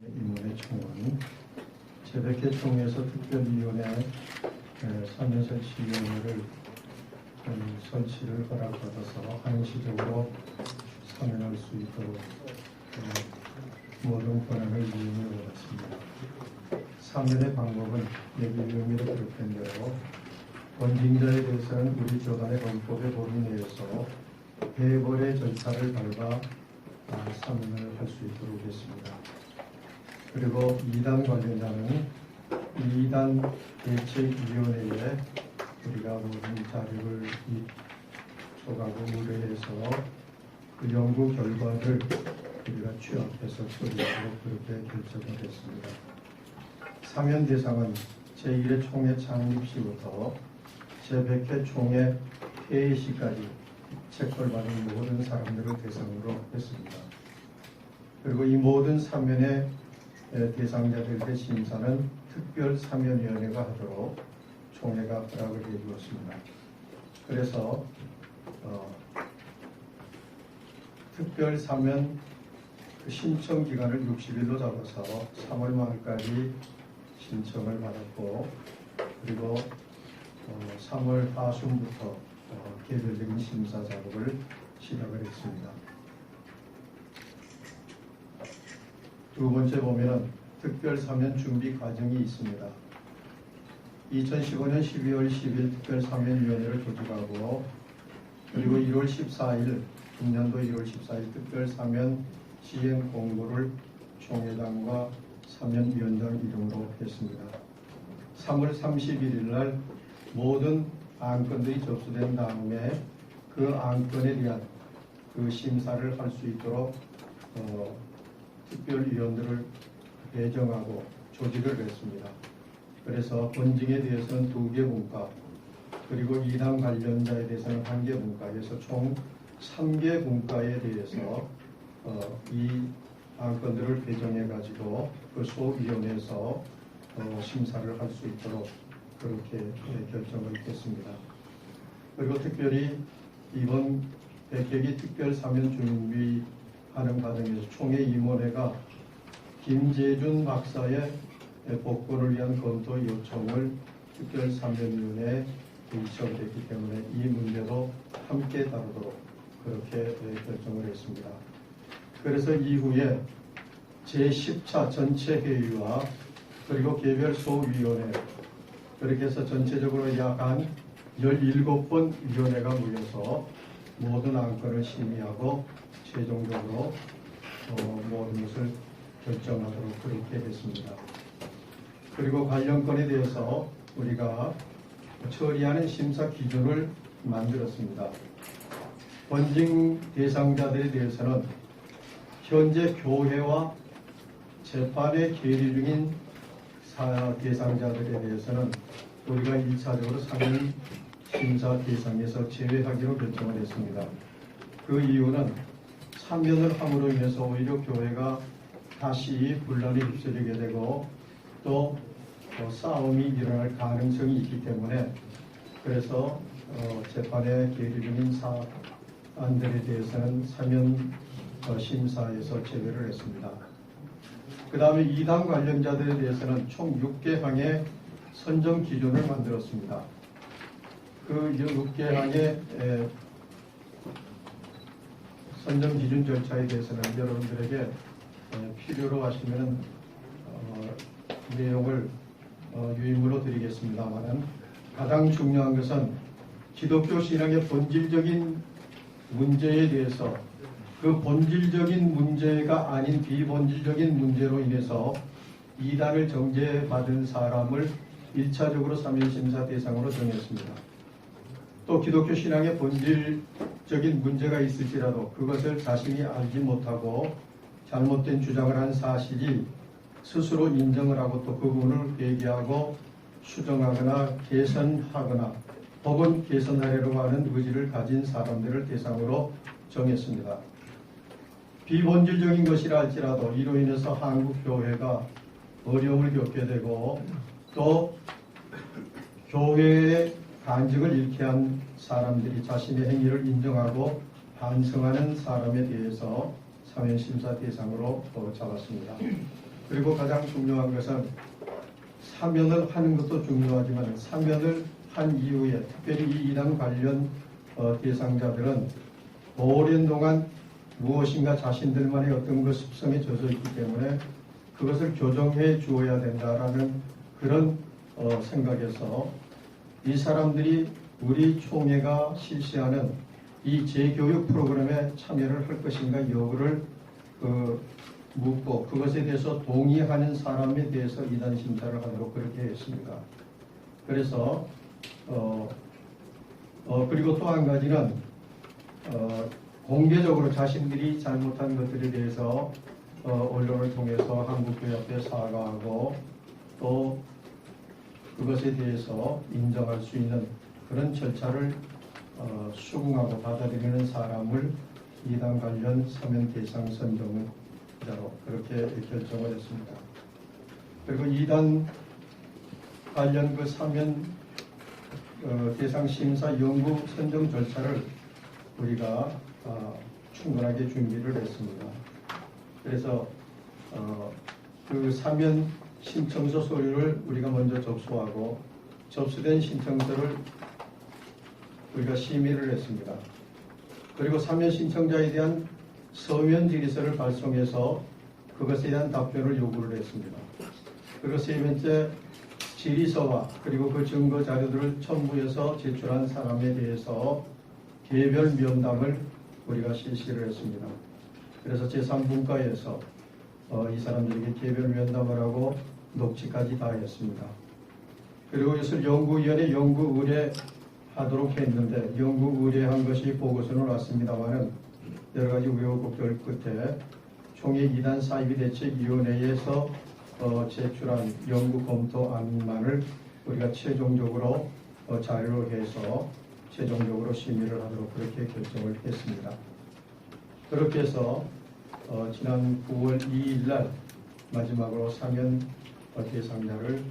임원회 총은 제100회 총회에서 특별위원회 사면 설치위원회를 설치를 허락받아서 한시적으로 사면할 수 있도록 모든 권한을 이용해 왔습니다. 사면의 방법은 여기 의미로 기록된 대로 권징자에 대해서는 우리 조단의 헌법의 범위 내에서 해벌의 절차를 밟아 사면을 할 수 있도록 했습니다. 그리고 2단 관련자는 2단 대책위원회에 우리가 모든 자료를 조각을 의뢰해서 그 연구 결과를 우리가 취합해서 처리하고 그렇게 결정을 했습니다. 사면 대상은 제1회 총회 창립 시부터 제100회 총회 폐회 시까지 책벌받은 모든 사람들을 대상으로 했습니다. 그리고 이 모든 사면의 대상자들의 심사는 특별사면위원회가 하도록 총회가 허락을 해주었습니다. 그래서 특별사면 신청 기간을 60일로 잡아서 3월 말까지 신청을 받았고, 그리고 3월 하순부터 개별적인 심사 작업을 시작을 했습니다. 두 번째 보면은 특별사면 준비 과정이 있습니다. 2015년 12월 10일 특별사면위원회를 조직하고, 그리고 1월 14일, 금년도 1월 14일 특별사면 시행 공고를 총회장과 사면위원장 이름으로 했습니다. 3월 31일 날 모든 안건들이 접수된 다음에 그 안건에 대한 그 심사를 할 수 있도록 특별위원들을 배정하고 조직을 했습니다. 그래서 권징에 대해서는 2개 분과, 그리고 2단 관련자에 대해서는 1개 분과에서 총 3개 분과에 대해서 이 안건들을 배정해 가지고 그 소위원회에서 심사를 할 수 있도록 그렇게 결정을 했습니다. 그리고 특별히 이번 100회기 특별사면 준비하는 과정에서 총회 임원회가 김재준 박사의 복권을 위한 검토 요청을 특별사면위원회에 의식을 했기 때문에 이 문제도 함께 다루도록 그렇게 결정을 했습니다. 그래서 이후에 제10차 전체 회의와 그리고 개별 소위원회, 그렇게 해서 전체적으로 약 한 17번 위원회가 모여서 모든 안건을 심의하고 최종적으로 모든 것을 결정하도록 그렇게 했습니다. 그리고 관련 건에 대해서 우리가 처리하는 심사 기준을 만들었습니다. 권징 대상자들에 대해서는 현재 교회와 재판에 계류 중인 대상자들에 대해서는 우리가 1차적으로 사면 심사 대상에서 제외하기로 결정을 했습니다. 그 이유는 사면을 함으로 인해서 오히려 교회가 다시 분란에 휩쓸리게 되고 또 싸움이 일어날 가능성이 있기 때문에, 그래서 재판에 계류 중인 사안들에 대해서는 사면 심사에서 제외를 했습니다. 그 다음에 2단 관련자들에 대해서는 총 6개항의 선정 기준을 만들었습니다. 그 6개항의 선정 기준 절차에 대해서는 여러분들에게 필요로 하시면 내용을 유임으로 드리겠습니다만, 가장 중요한 것은 기독교 신앙의 본질적인 문제에 대해서 그 본질적인 문제가 아닌 비본질적인 문제로 인해서 2단을 정죄받은 사람을 1차적으로 사면심사 대상으로 정했습니다. 또 기독교 신앙의 본질적인 문제가 있을지라도 그것을 자신이 알지 못하고 잘못된 주장을 한 사실이 스스로 인정을 하고 또 그 부분을 회개하고 수정하거나 개선하거나 혹은 개선하려고 하는 의지를 가진 사람들을 대상으로 정했습니다. 비본질적인 것이라 할지라도 이로 인해서 한국 교회가 어려움을 겪게 되고 또 교회의 간증을 잃게 한 사람들이 자신의 행위를 인정하고 반성하는 사람에 대해서 사면심사 대상으로 잡았습니다. 그리고 가장 중요한 것은 사면을 하는 것도 중요하지만 사면을 한 이후에 특별히 이 이단 관련 대상자들은 오랜 동안 무엇인가 자신들만의 어떤 그 습성에 젖어 있기 때문에 그것을 교정해 주어야 된다라는 그런 생각에서 이 사람들이 우리 총회가 실시하는 이 재교육 프로그램에 참여를 할 것인가 여부를 묻고 그것에 대해서 동의하는 사람에 대해서 이단 심사를 하도록 그렇게 했습니다. 그래서 그리고 또 한 가지는 공개적으로 자신들이 잘못한 것들에 대해서 언론을 통해서 한국교회 앞에 사과하고 또 그것에 대해서 인정할 수 있는 그런 절차를 수긍하고 받아들이는 사람을 이단 관련 사면 대상 선정자로 그렇게 결정을 했습니다. 그리고 이단 관련 그 사면 대상 심사 연구 선정 절차를 우리가 충분하게 준비를 했습니다. 그래서 그 사면 신청서 서류를 우리가 먼저 접수하고 접수된 신청서를 우리가 심의를 했습니다. 그리고 사면 신청자에 대한 서면 질의서를 발송해서 그것에 대한 답변을 요구를 했습니다. 그리고 세 번째 질의서와 그리고 그 증거 자료들을 첨부해서 제출한 사람에 대해서 개별 면담을 우리가 실시를 했습니다. 그래서 제3분과에서 이 사람들에게 개별 면담을 하고 녹취까지 다 했습니다. 그리고 이것을 연구위원회 연구 의뢰하도록 했는데 연구 의뢰한 것이 보고서는 왔습니다만은 여러 가지 우여곡절 끝에 총회 2단 사이비대책위원회에서 제출한 연구 검토안만을 우리가 최종적으로 자료로 해서 최종적으로 심의를 하도록 그렇게 결정을 했습니다. 그렇게 해서 지난 9월 2일 날 마지막으로 사면 대상자를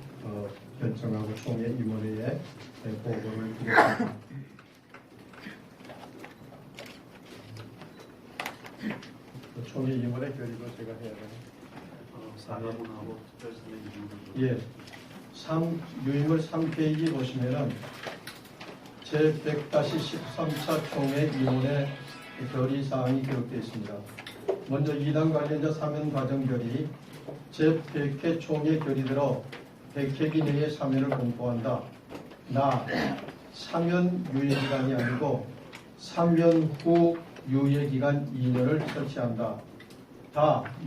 결정하고 총회 임원회에 보고를 드렸습니다. 총회 임원회 결의도 제가 해야 되나요? 사과문하고 특별사면 예, 유인물 3페이지 보시면은 제100-13차 총회 임원회 결의사항이 기록되어 있습니다. 먼저 2단 관련자 사면 과정 결의 제100회 총회 결의대로 100회기 내에 사면을 공포한다. 사면 유예기간이 아니고 사면 후 유예기간 2년을 설치한다.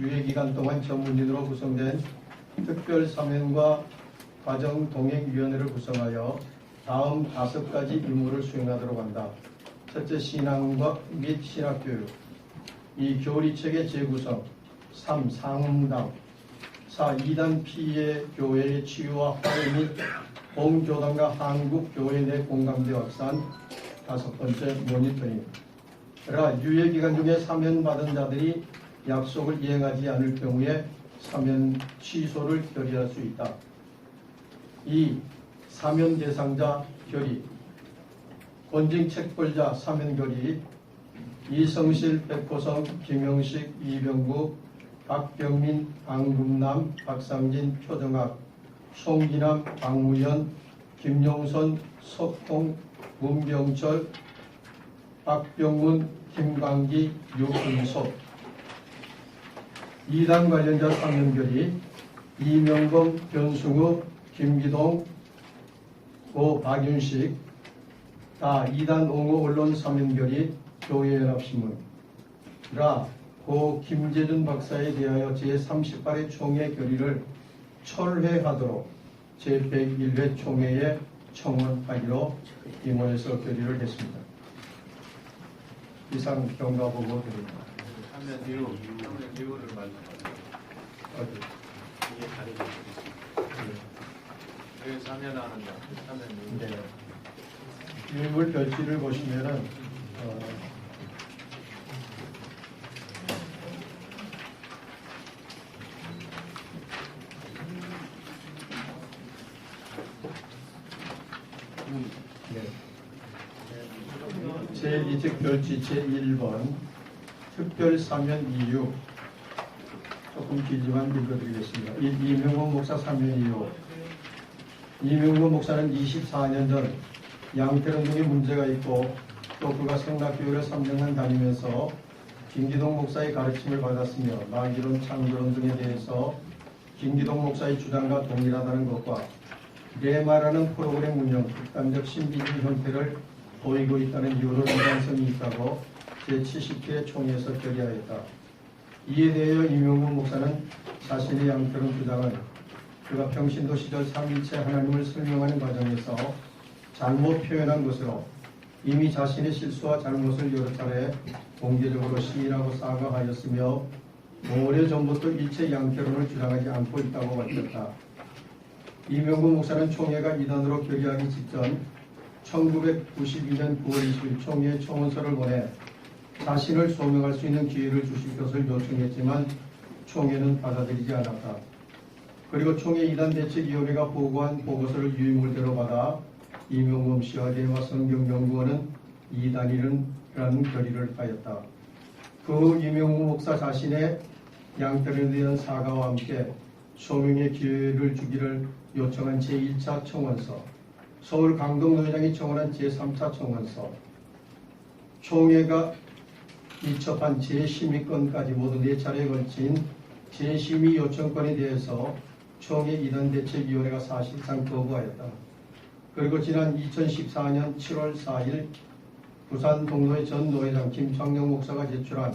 유예기간 동안 전문인으로 구성된 특별사면과 과정동행위원회를 구성하여 다음 5가지 임무를 수행하도록 한다. 첫째, 신앙과 및 신학교육. 2. 교리체계 재구성. 3. 상담. 4. 2단 피해 교회의 치유와 화해 및 봉교단과 한국교회 내 공감대 확산. 5번째, 모니터링. 그러나 유예기간 중에 사면받은 자들이 약속을 이행하지 않을 경우에 사면 취소를 결의할 수 있다. 2. 사면 대상자 결의. 권징 책벌자 사면 결의. 이성실, 백호성, 김영식, 이병구, 박병민, 안금남, 박상진, 표정학, 송기남, 박무현, 김용선, 석동, 문병철, 박병문, 김광기, 유근석. 2단 관련자 사면결의 이명범, 변승우, 김기동, 고 박윤식. 2단 옹호 언론 사면결의 교회연합신문. 고 김재준 박사에 대하여 제38회 총회 결의를 철회하도록 제101회 총회에 청원하기로 임원에서 결의를 했습니다. 이상 경과 보고 드립니다. 사면 이유를 말씀하세요. 어디? 이게 다르게 왜 사면하는가? 사면 이유. 네. 유물 별지를 보시면은 제2책 별지 제1번 특별사면 이유 조금 조금 길지만 읽어드리겠습니다. 이명건 목사 사면 이후 이명건 목사는 24년 전 양태령 등의 문제가 있고 또 그가 성락교회를 3년간 다니면서 김기동 목사의 가르침을 받았으며 마기론, 창조론 등에 대해서 김기동 목사의 주장과 동일하다는 것과 레마라는 프로그램 운영, 극단적 신비주의 형태를 보이고 있다는 이유로 일관성이 있다고 제70회 총회에서 결의하였다. 이에 대하여 이명건 목사는 자신의 양태론 주장은 그가 평신도 시절 삼위일체 하나님을 설명하는 과정에서 잘못 표현한 것으로 이미 자신의 실수와 잘못을 여러 차례 공개적으로 시인하고 사과하였으며 오래전부터 일체 양태론을 주장하지 않고 있다고 밝혔다. 이명건 목사는 총회가 이단으로 결의하기 직전 1992년 9월 20일 총회에 청원서를 보내 자신을 소명할 수 있는 기회를 주실 것을 요청했지만 총회는 받아들이지 않았다. 그리고 총회 이단 대책위원회가 보고한 보고서를 유인물대로 받아 이명건 씨와 대마 성경연구원은 이단이라는 결의를 하였다. 그 이명건 목사 자신의 양태론에 대한 사과와 함께 소명의 기회를 주기를 요청한 제1차 청원서, 서울 강동노회장이 청원한 제3차 청원서, 총회가 이첩한 재심의권까지 모두 4차례에 걸친 재심의 요청권에 대해서 총회 이단대책위원회가 사실상 거부하였다. 그리고 지난 2014년 7월 4일 부산 동로의 전 노회장 김창룡 목사가 제출한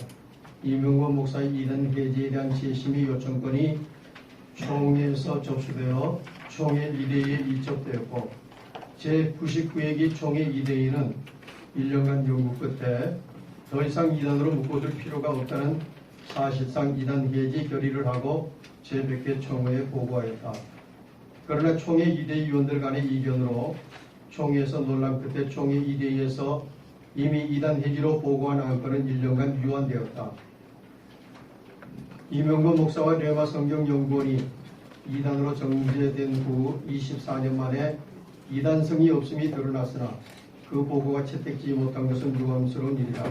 이명건 목사의 이단 해제에 대한 재심의 요청권이 총회에서 접수되어 총회 2대위에 이첩되었고 제99회기 총회 2대위는 1년간 연구 끝에 더 이상 이단으로 묶어줄 필요가 없다는 사실상 이단 해제 결의를 하고 제100회 총회에 보고하였다. 그러나 총회 2대 위원들 간의 이견으로 총회에서 논란 끝에 총회 2대위에서 이미 이단 해지로 보고한 안건은 1년간 유한되었다. 이명건 목사와 레마 성경연구원이 이단으로 정제된 후 24년 만에 이단성이 없음이 드러났으나 그 보고가 채택되지 못한 것은 유감스러운 일이다.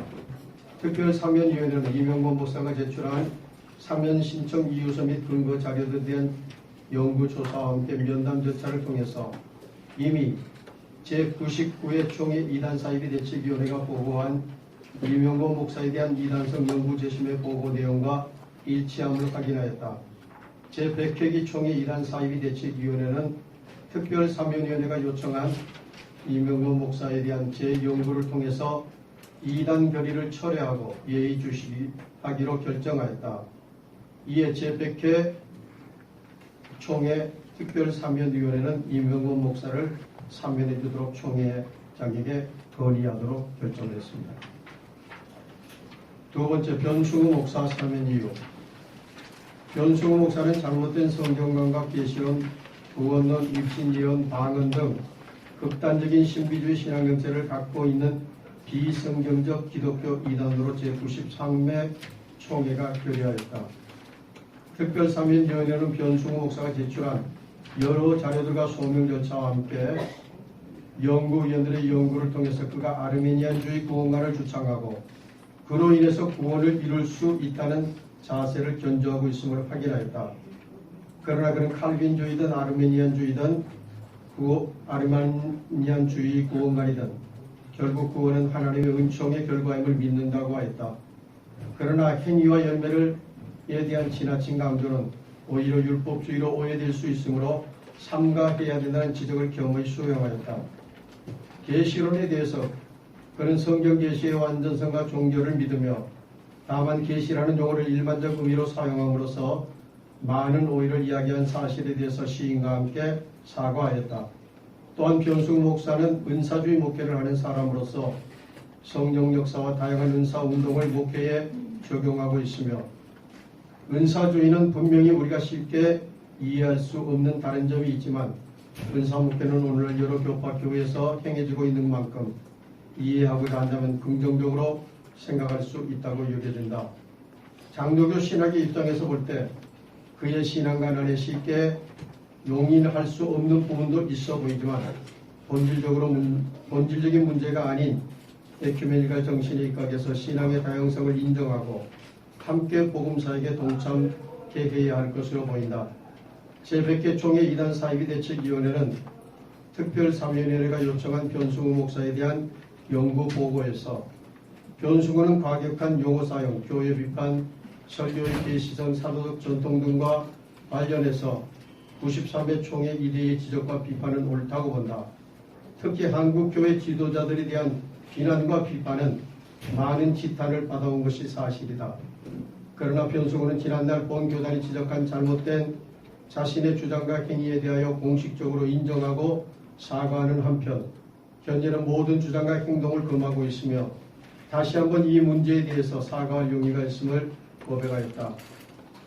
특별사면위원회는 이명건 목사가 제출한 사면 신청 이유서 및 근거 자료들에 대한 연구조사와 함께 면담 절차를 통해서 이미 제99회 총회 이단 사이비 대책위원회가 보고한 이명건 목사에 대한 이단성 연구 재심의 보고 내용과 일치함을 확인하였다. 제100회기 총회 이단 사이비 대책위원회는 특별사면위원회가 요청한 이명건 목사에 대한 재연구를 통해서 이단 결의를 철회하고 예의주시하기로 결정하였다. 이에 제100회 총회 특별사면위원회는 이명건 목사를 사면해 주도록 총회장에게 건의하도록 결정했습니다. 두 번째, 변충우 목사 사면 이유. 변충우 목사는 잘못된 성경감각 계시론, 구원론, 입신예언, 방언 등 극단적인 신비주의 신앙 정체를 갖고 있는 비성경적 기독교 이단으로 제93회 총회가 결의하였다. 특별사면위원회는 변충우 목사가 제출한 여러 자료들과 소명 절차와 함께 연구위원들의 연구를 통해서 그가 아르메니안주의 구원관을 주창하고 그로 인해서 구원을 이룰 수 있다는 자세를 견주하고 있음을 확인하였다. 그러나 그는 칼빈주의든 아르메니안주의든 아르메니안주의 구원관이든 결국 구원은 하나님의 은총의 결과임을 믿는다고 하였다. 그러나 행위와 열매에 대한 지나친 강조는 오히려 율법주의로 오해될 수 있으므로 삼가해야 된다는 지적을 겸허히 수용하였다. 계시론에 대해서 그는 성경 계시의 완전성과 종교를 믿으며 다만 계시라는 용어를 일반적 의미로 사용함으로써 많은 오해를 이야기한 사실에 대해서 시인과 함께 사과하였다. 또한 변승우 목사는 은사주의 목회를 하는 사람으로서 성령 역사와 다양한 은사 운동을 목회에 적용하고 있으며 은사주의는 분명히 우리가 쉽게 이해할 수 없는 다른 점이 있지만 은사 목회는 오늘날 여러 교파 교회에서 행해지고 있는 만큼 이해하고자 한다면 긍정적으로 생각할 수 있다고 여겨진다. 장로교 신학의 입장에서 볼 때 그의 신앙관 안에 쉽게 용인할 수 없는 부분도 있어 보이지만 본질적인 문제가 아닌 에큐메니cal 정신에 입각해서 신앙의 다양성을 인정하고 함께 복음사에게 동참하는 개개해야 할 것으로 보인다. 제100개 총회 이단 사이비 대책위원회는 특별사면위원회가 요청한 변승우 목사에 대한 연구 보고에서 변승우는 과격한 용어 사용, 교회 비판, 설교의 비시성, 사도적 전통 등과 관련해서 93회 총회 이대의 지적과 비판은 옳다고 본다. 특히 한국교회 지도자들에 대한 비난과 비판은 많은 지탄을 받아온 것이 사실이다. 그러나 변승우는 지난날 본교단이 지적한 잘못된 자신의 주장과 행위에 대하여 공식적으로 인정하고 사과하는 한편 현재는 모든 주장과 행동을 금하고 있으며 다시 한번 이 문제에 대해서 사과할 용의가 있음을 고백하였다.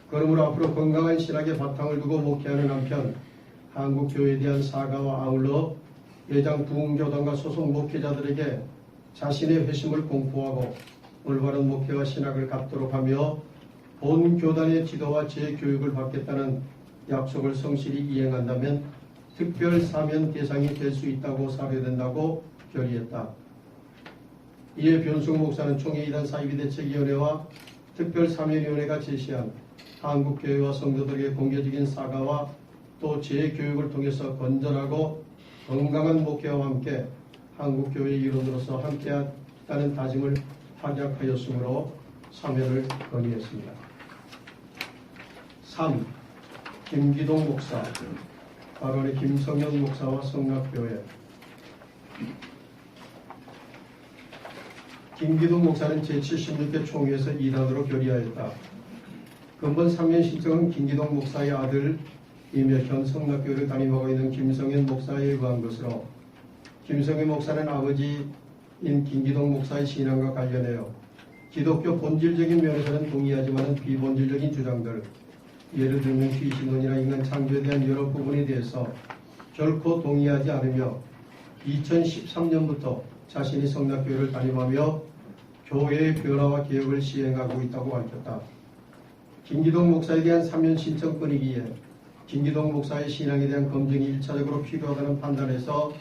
그러므로 앞으로 건강한 신학의 바탕을 두고 목회하는 한편 한국교회에 대한 사과와 아울러 예장 부흥교단과 소속 목회자들에게 자신의 회심을 공포하고 올바른 목회와 신학을 갖도록 하며 본 교단의 지도와 재교육을 받겠다는 약속을 성실히 이행한다면 특별 사면 대상이 될 수 있다고 사료된다고 결의했다. 이에 변승우 목사는 총회 이단 사이비대책위원회와 특별사면위원회가 제시한 한국교회와 성도들에게 공개적인 사과와 또 재교육을 통해서 건전하고 건강한 목회와 함께 한국교회의 일원으로서 함께하다는 다짐을 확약하였으므로 사면을 건의했습니다. 3. 김기동 목사, 과거의 김성현 목사와 성락교회. 김기동 목사는 제76회 총회에서 이단으로 결의하였다. 근본 3년 신청은 김기동 목사의 아들이며 현 성락교회를 담임하고 있는 김성현 목사에 의한 것으로 김성현 목사는 아버지인 김기동 목사의 신앙과 관련하여 기독교 본질적인 면에서는 동의하지만 비본질적인 주장들, 예를 들면 귀신론이나 인간 창조에 대한 여러 부분에 대해서 결코 동의하지 않으며 2013년부터 자신이 성락교회를 담임하며 교회의 변화와 개혁을 시행하고 있다고 밝혔다. 김기동 목사에 대한 3년 신청권이기에 김기동 목사의 신앙에 대한 검증이 1차적으로 필요하다는 판단에서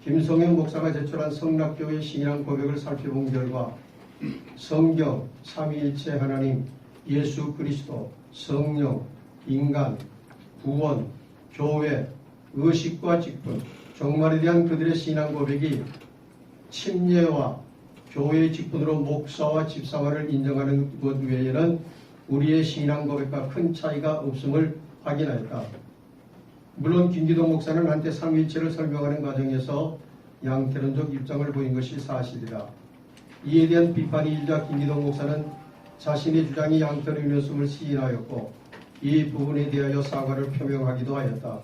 김성현 목사가 제출한 성락교회 신앙 고백을 살펴본 결과 성경, 삼위일체 하나님, 예수 그리스도, 성령, 인간, 구원, 교회, 의식과 직분, 종말에 대한 그들의 신앙 고백이 침례와 교회의 직분으로 목사와 집사화를 인정하는 것 외에는 우리의 신앙 고백과 큰 차이가 없음을 확인하였다. 물론 김기동 목사는 한때 삼위일체를 설명하는 과정에서 양태론적 입장을 보인 것이 사실이다. 이에 대한 비판이 일자 김기동 목사는 자신의 주장이 양태론이었음을 시인하였고 이 부분에 대하여 사과를 표명하기도 하였다.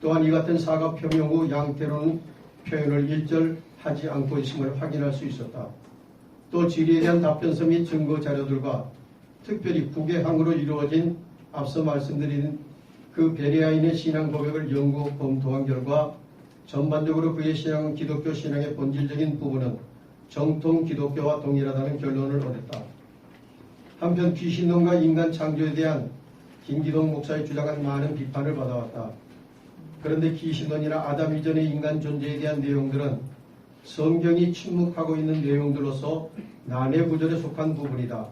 또한 이 같은 사과 표명 후 양태론 표현을 일절하지 않고 있음을 확인할 수 있었다. 또 질의에 대한 답변서 및 증거 자료들과 특별히 국외항으로 이루어진 앞서 말씀드린 그 베레아인의 신앙 고백을 연구 검토한 결과 전반적으로 그의 신앙은 기독교 신앙의 본질적인 부분은 정통 기독교와 동일하다는 결론을 얻었다. 한편 귀신론과 인간 창조에 대한 김기동 목사의 주장은 많은 비판을 받아왔다. 그런데 귀신론이나 아담 이전의 인간 존재에 대한 내용들은 성경이 침묵하고 있는 내용들로서 난해 구절에 속한 부분이다.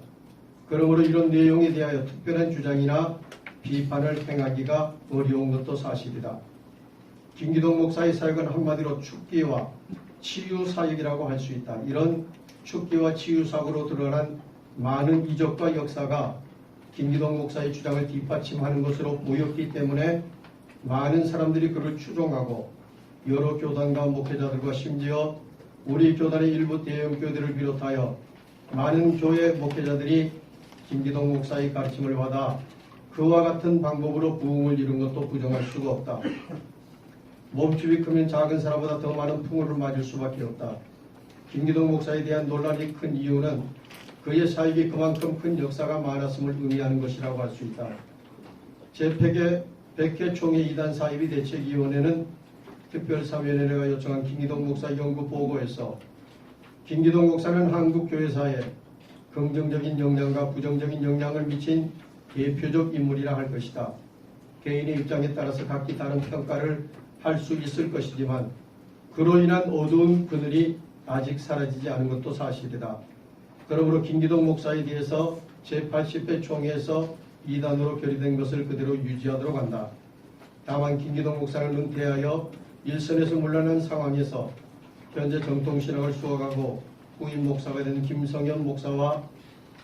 그러므로 이런 내용에 대하여 특별한 주장이나 비판을 행하기가 어려운 것도 사실이다. 김기동 목사의 사역은 한마디로 축기와 치유 사역이라고 할 수 있다. 이런 축기와 치유 사역으로 드러난 많은 이적과 역사가 김기동 목사의 주장을 뒷받침하는 것으로 보였기 때문에 많은 사람들이 그를 추종하고 여러 교단과 목회자들과 심지어 우리 교단의 일부 대형교회들을 비롯하여 많은 교회 목회자들이 김기동 목사의 가르침을 받아 그와 같은 방법으로 부흥을 이룬 것도 부정할 수가 없다. 몸집이 크면 작은 사람보다 더 많은 풍요를 맞을 수밖에 없다. 김기동 목사에 대한 논란이 큰 이유는 그의 사역이 그만큼 큰 역사가 많았음을 의미하는 것이라고 할 수 있다. 제100회 총회 이단 사이비 대책위원회는 특별사면위원회가 요청한 김기동 목사 연구 보고에서 김기동 목사는 한국 교회사에 긍정적인 영향과 부정적인 영향을 미친 대표적 인물이라 할 것이다. 개인의 입장에 따라서 각기 다른 평가를 할 수 있을 것이지만 그로 인한 어두운 그늘이 아직 사라지지 않은 것도 사실이다. 그러므로 김기동 목사에 대해서 제80회 총회에서 이단으로 결의된 것을 그대로 유지하도록 한다. 다만 김기동 목사를 은퇴하여 일선에서 물러난 상황에서 현재 정통신학을 수호하고 후임 목사가 된 김성현 목사와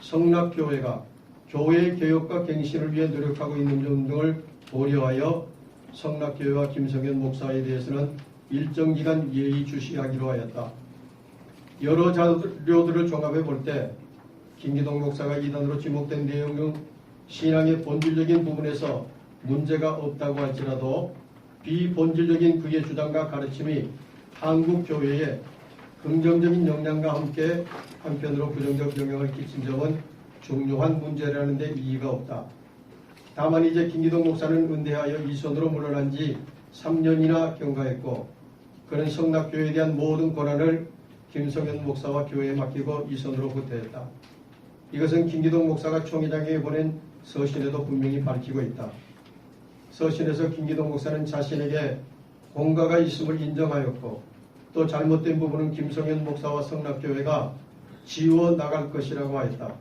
성락교회가 교회 개혁과 갱신을 위해 노력하고 있는 점 등을 고려하여 성락교회와 김성현 목사에 대해서는 일정 기간 예의주시하기로 하였다. 여러 자료들을 종합해 볼 때 김기동 목사가 이단으로 지목된 내용 중 신앙의 본질적인 부분에서 문제가 없다고 할지라도 비본질적인 그의 주장과 가르침이 한국 교회에 긍정적인 영향과 함께 한편으로 부정적 영향을 끼친 점은 중요한 문제라는 데 이의가 없다. 다만 이제 김기동 목사는 은퇴하여 이선으로 물러난 지 3년이나 경과했고 그는 성락교회에 대한 모든 권한을 김성현 목사와 교회에 맡기고 이선으로 후퇴했다. 이것은 김기동 목사가 총회장에 보낸 서신에도 분명히 밝히고 있다. 서신에서 김기동 목사는 자신에게 공과가 있음을 인정하였고 또 잘못된 부분은 김성현 목사와 성락교회가 지워나갈 것이라고 하였다.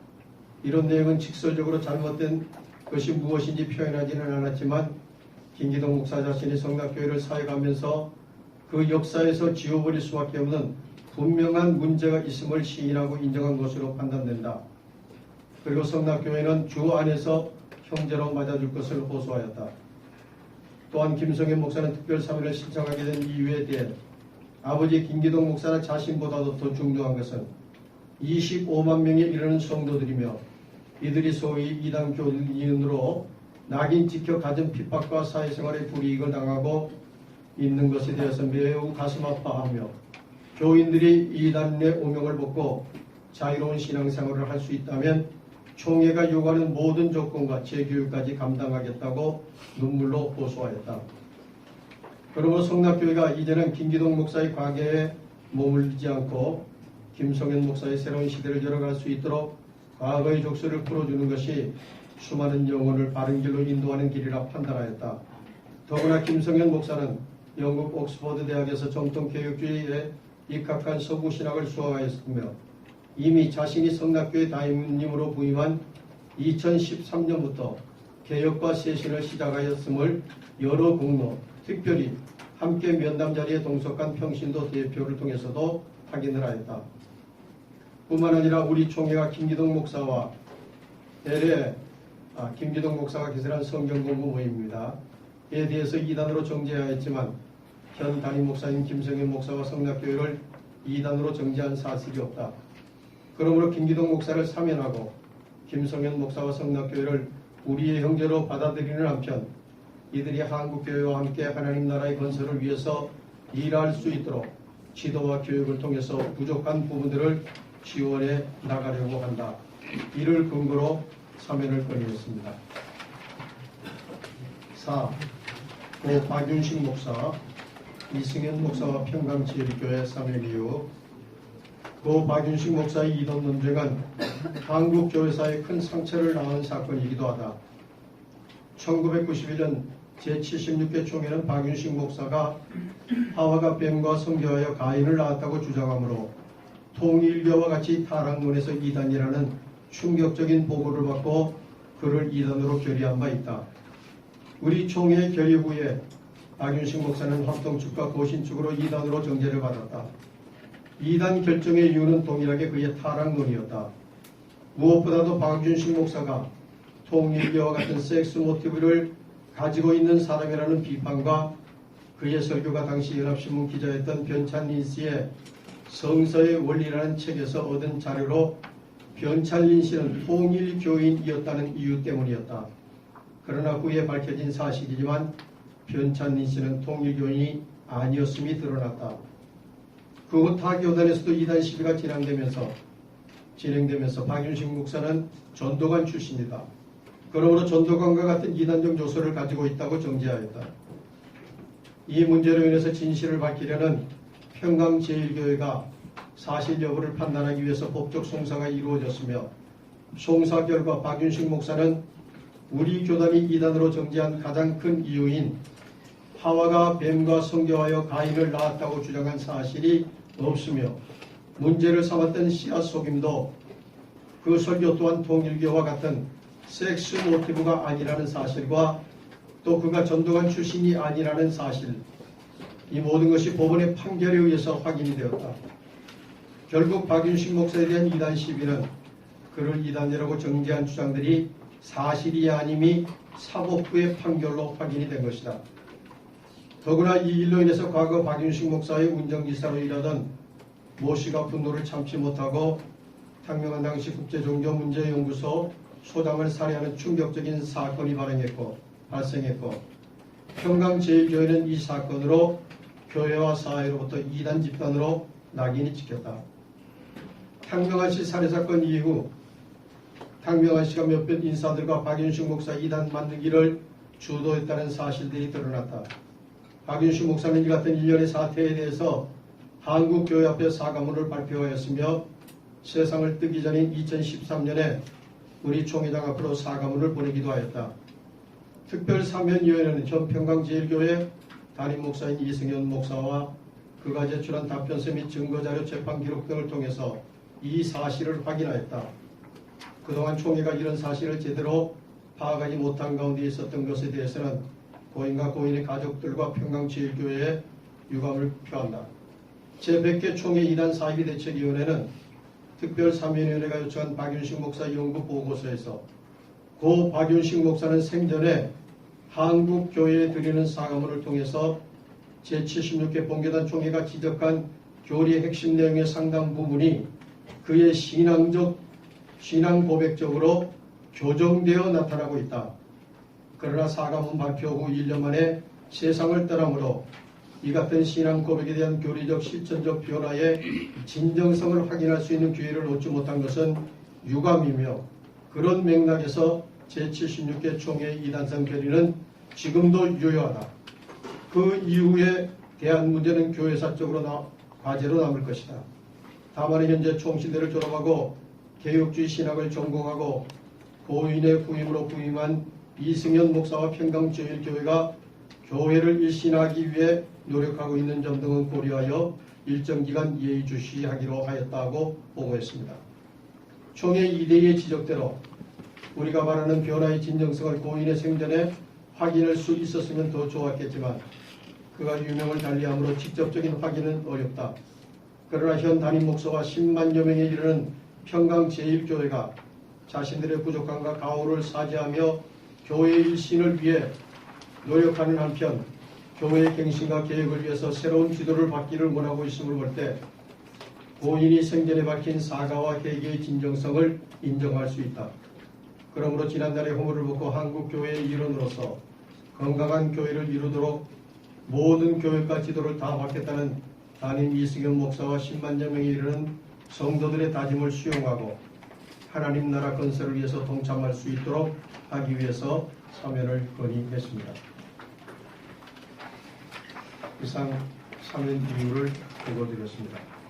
이런 내용은 직설적으로 잘못된 것이 무엇인지 표현하지는 않았지만 김기동 목사 자신이 성락교회를 사역하면서 그 역사에서 지워버릴 수밖에 없는 분명한 문제가 있음을 시인하고 인정한 것으로 판단된다. 그리고 성락교회는 주 안에서 형제로 맞아줄 것을 호소하였다. 또한 김성현 목사는 특별사면을 신청하게 된 이유에 대해 아버지 김기동 목사는 자신보다도 더 중요한 것은 25만 명에 이르는 성도들이며 이들이 소위 이단 교인으로 낙인 찍혀 가진 핍박과 사회생활의 불이익을 당하고 있는 것에 대해서 매우 가슴 아파하며 교인들이 이단의 오명을 벗고 자유로운 신앙생활을 할 수 있다면 총회가 요구하는 모든 조건과 재교육까지 감당하겠다고 눈물로 호소하였다. 그러므로 성락교회가 이제는 김기동 목사의 과거에 머물지 않고 김성현 목사의 새로운 시대를 열어갈 수 있도록 과거의 족쇄를 풀어주는 것이 수많은 영혼을 바른 길로 인도하는 길이라 판단하였다. 더구나 김성현 목사는 영국 옥스퍼드 대학에서 정통개혁주의에 입학한 서구신학을 수호하였으며 이미 자신이 성락교회 담임님으로 부임한 2013년부터 개혁과 쇄신을 시작하였음을 여러 공로, 특별히 함께 면담 자리에 동석한 평신도 대표를 통해서도 확인을 하였다. 뿐만 아니라 우리 총회가 김기동 목사와 김기동 목사가 개설한 성경공부 모임입니다. 이에 대해서 이단으로 정죄하였지만 현 담임 목사인 김성현 목사와 성락교회를 이단으로 정죄한 사실이 없다. 그러므로 김기동 목사를 사면하고 김성현 목사와 성락교회를 우리의 형제로 받아들이는 한편 이들이 한국교회와 함께 하나님 나라의 건설을 위해서 일할 수 있도록 지도와 교육을 통해서 부족한 부분들을 지원해 나가려고 한다. 이를 근거로 사면을 건의했습니다. 4. 고 박윤식 목사, 이승현 목사와 평강지혜교회 사면 이후 고 박윤식 목사의 이단 논쟁은 한국 교회사에 큰 상처를 낳은 사건이기도 하다. 1991년 제76회 총회는 박윤식 목사가 하와가 뱀과 성교하여 가인을 낳았다고 주장하므로 통일교와 같이 타락론에서 이단이라는 충격적인 보고를 받고 그를 이단으로 결의한 바 있다. 우리 총회 결의 후에 박윤식 목사는 합동 측과 고신 측으로 이단으로 정죄를 받았다. 이단 결정의 이유는 동일하게 그의 타락론이었다. 무엇보다도 박윤식 목사가 통일교와 같은 섹스 모티브를 가지고 있는 사람이라는 비판과 그의 설교가 당시 연합신문 기자였던 변찬린 씨의 성서의 원리라는 책에서 얻은 자료로 변찬린 씨는 통일교인이었다는 이유 때문이었다. 그러나 후에 밝혀진 사실이지만 변찬린 씨는 통일교인이 아니었음이 드러났다. 그 후 타 교단에서도 이단 시비가 진행되면서 박윤식 목사는 전도관 출신이다. 그러므로 전도관과 같은 이단적 요소를 가지고 있다고 정죄하였다. 이 문제로 인해서 진실을 밝히려는 평강제일교회가 사실 여부를 판단하기 위해서 법적 송사가 이루어졌으며 송사 결과 박윤식 목사는 우리 교단이 이단으로 정죄한 가장 큰 이유인 하와가 뱀과 성교하여 가인을 낳았다고 주장한 사실이 없으며 문제를 삼았던 씨앗 속임도 그 설교 또한 통일교와 같은 섹스 모티브가 아니라는 사실과 또 그가 전두환 출신이 아니라는 사실, 이 모든 것이 법원의 판결에 의해서 확인이 되었다. 결국 박윤식 목사에 대한 이단 시비는 그를 이단자라고 정죄한 주장들이 사실이 아님이 사법부의 판결로 확인이 된 것이다. 더구나 이 일로 인해서 과거 박윤식 목사의 운전기사로 일하던 모 씨가 분노를 참지 못하고 탕명한 당시 국제종교문제연구소 소장을 살해하는 충격적인 사건이 발생했고 평강제일교회는 이 사건으로 교회와 사회로부터 이단 집단으로 낙인이 찍혔다. 탕명한 씨 살해사건 이후 탕명한 씨가 몇몇 인사들과 박윤식 목사 이단 만들기를 주도했다는 사실들이 드러났다. 박윤식 목사는 이 같은 일련의 사태에 대해서 한국교회 앞에 사과문을 발표하였으며 세상을 뜨기 전인 2013년에 우리 총회장 앞으로 사과문을 보내기도 하였다. 특별사면위원회는 현 평강제일교회 담임 목사인 이승현 목사와 그가 제출한 답변서 및 증거자료 재판 기록 등을 통해서 이 사실을 확인하였다. 그동안 총회가 이런 사실을 제대로 파악하지 못한 가운데 있었던 것에 대해서는 고인과 고인의 가족들과 평강제일교회에 유감을 표한다. 제100개 총회 이단 사이비 대책위원회는 특별사면위원회가 요청한 박윤식 목사 연구 보고서에서 고 박윤식 목사는 생전에 한국교회에 드리는 사과문을 통해서 제76회 본교단 총회가 지적한 교리의 핵심 내용의 상당 부분이 그의 신앙 고백적으로 교정되어 나타나고 있다. 그러나 사과문 발표 후 1년 만에 세상을 떠나므로 이 같은 신앙 고백에 대한 교리적 실천적 변화의 진정성을 확인할 수 있는 기회를 얻지 못한 것은 유감이며 그런 맥락에서 제76회 총회 이단성 결의는 지금도 유효하다. 그 이후에 대한 문제는 교회사적으로 과제로 남을 것이다. 다만 현재 총신대를 졸업하고 개혁주의 신학을 전공하고 고인의 부임으로 부임한 이승현 목사와 평강제일교회가 교회를 일신하기 위해 노력하고 있는 점 등은 고려하여 일정 기간 예의주시하기로 하였다고 보고했습니다. 총회 이대의 지적대로 우리가 말하는 변화의 진정성을 고인의 생전에 확인할 수 있었으면 더 좋았겠지만 그가 유명을 달리함으로 직접적인 확인은 어렵다. 그러나 현 담임 목사와 10만여 명에 이르는 평강제일교회가 자신들의 부족함과 가오를 사죄하며 교회의 일신을 위해 노력하는 한편 교회의 갱신과 개혁을 위해서 새로운 지도를 받기를 원하고 있음을 볼 때 고인이 생전에 밝힌 사과와 회개의 진정성을 인정할 수 있다. 그러므로 지난달에 호물을 벗고 한국교회의 일원으로서 건강한 교회를 이루도록 모든 교회과 지도를 다 받겠다는 담임 이승현 목사와 10만여 명에 이르는 성도들의 다짐을 수용하고 하나님 나라 건설을 위해서 동참할 수 있도록 하기 위해서 사면을 건의했습니다. 이상 사면 이유를 보고드렸습니다.